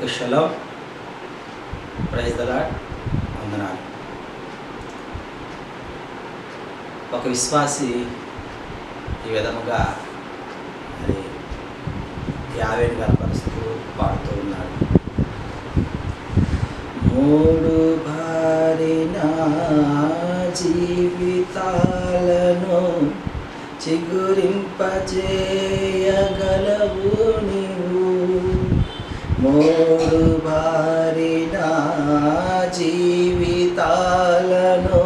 అందరికీ shalom, praise the lord, వందనాలు. ఒక విశ్వాసి ఈ విధముగా మరి యావేని కనపరుస్తూ పాడుతూ ఉన్నాడు. మూడు భారిన జీవితాలను చిగురింపజేయగలవు నీవు. మూడు భారిన జీవితాలను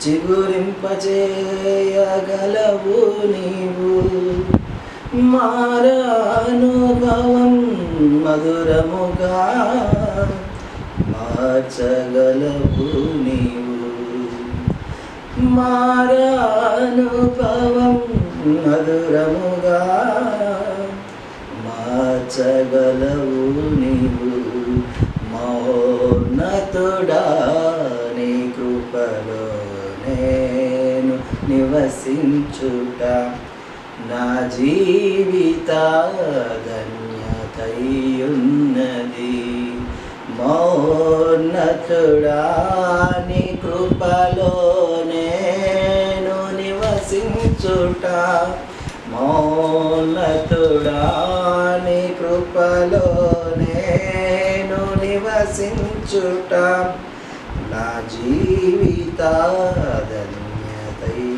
చిగురింపజేయగలవు నీవు. మారానుభవం మధురముగా మార్చగలవు నీవు. మారానుభవం మధురముగా మార్చగలవు నీవు. మహోన్నతుడా నీ కృపలో నేను నివసించుట నా జీవిత ధన్యతయున్నది. మహోన్నతుడా నీ కృపలో నేను నివసించుట, మహోన్నతుడా నీ కృపలో నేను నివసించుట నా జీవిత ధన్యతయున్నది.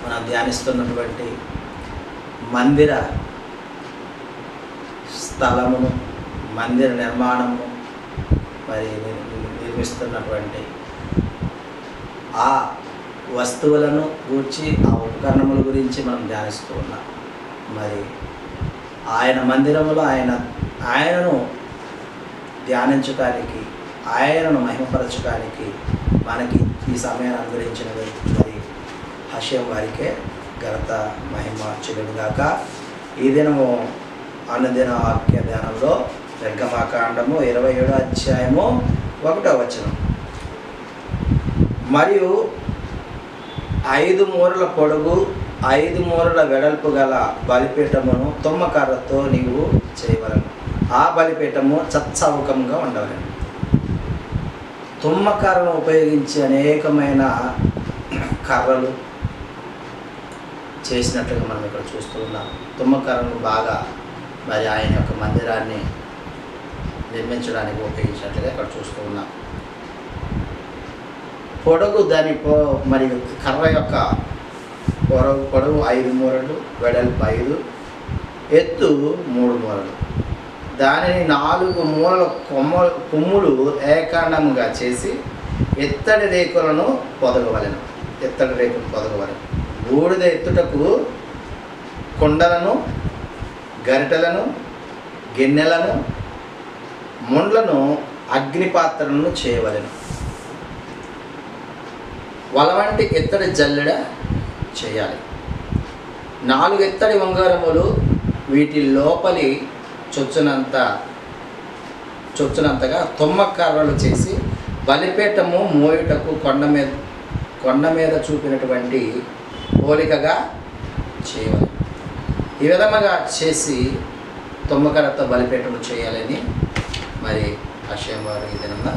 మనం ధ్యానిస్తున్నటువంటి మందిర స్థలమును, మందిర నిర్మాణము మరి నిర్మిస్తున్నటువంటి ఆ వస్తువులను గూర్చి, ఆ ఉపకరణముల గురించి మనం ధ్యానిస్తూ ఉన్నాం. మరి ఆయన మందిరములో ఆయనను ధ్యానించడానికి, ఆయనను మహిమపరచడానికి మనకి ఈ సమయాన్ని అనుగ్రహించిన మరి హషేం వారికే ఘనత మహిమ చెల్లుగాక. ఈ దినము అనుదిన వాక్య ధ్యానంలో నిర్గమకాండము 27వ అధ్యాయము 1వ వచనం. మరియు 5 మూరల పొడుగు 5 మూరల వెడల్పు గల బలిపీఠమును తుమ్మకర్రతో నీవు చేయవలను. ఆ బలిపీఠము చచ్చవుకంగా ఉండవలను. తుమ్మకర్రను ఉపయోగించి అనేకమైన కర్రలు చేసినట్లుగా మనం ఇక్కడ చూస్తూ ఉన్నాం. తుమ్మకర్రను బాగా మరి ఆయన యొక్క మందిరాన్ని నిర్మించడానికి ఉపయోగించినట్లుగా ఇక్కడ చూస్తూ ఉన్నాం. పొడవు దాని మరి కర్ర యొక్క పొడవు 5 మూరలు, వెడల్పు 5, ఎత్తు 3 మూరలు. దానిని 4 మూరల కొమ్ములు ఏకాండంగా చేసి ఎత్తడి రేకులను పొదగవలెను. బూడిద ఎత్తుటకు కుండలను, గరిటెలను, గిన్నెలను, ముండ్లను, అగ్నిపాత్రలను చేయవలెను. వల వంటి ఎత్తడి జల్లెడ చేయాలి. 4 ఎత్తడి ఉంగరములు వీటి లోపలి చొచ్చునంతగా తుమ్మకర్రలు చేసి బలిపీఠము మోయుటకు కొండ మీద చూపినటువంటి పోలికగా చేయాలి. ఈ విధముగా చేసి తుమ్మకర్రతో బలిపీఠము చేయాలని మరి హషేం వారు ఈ దినంగా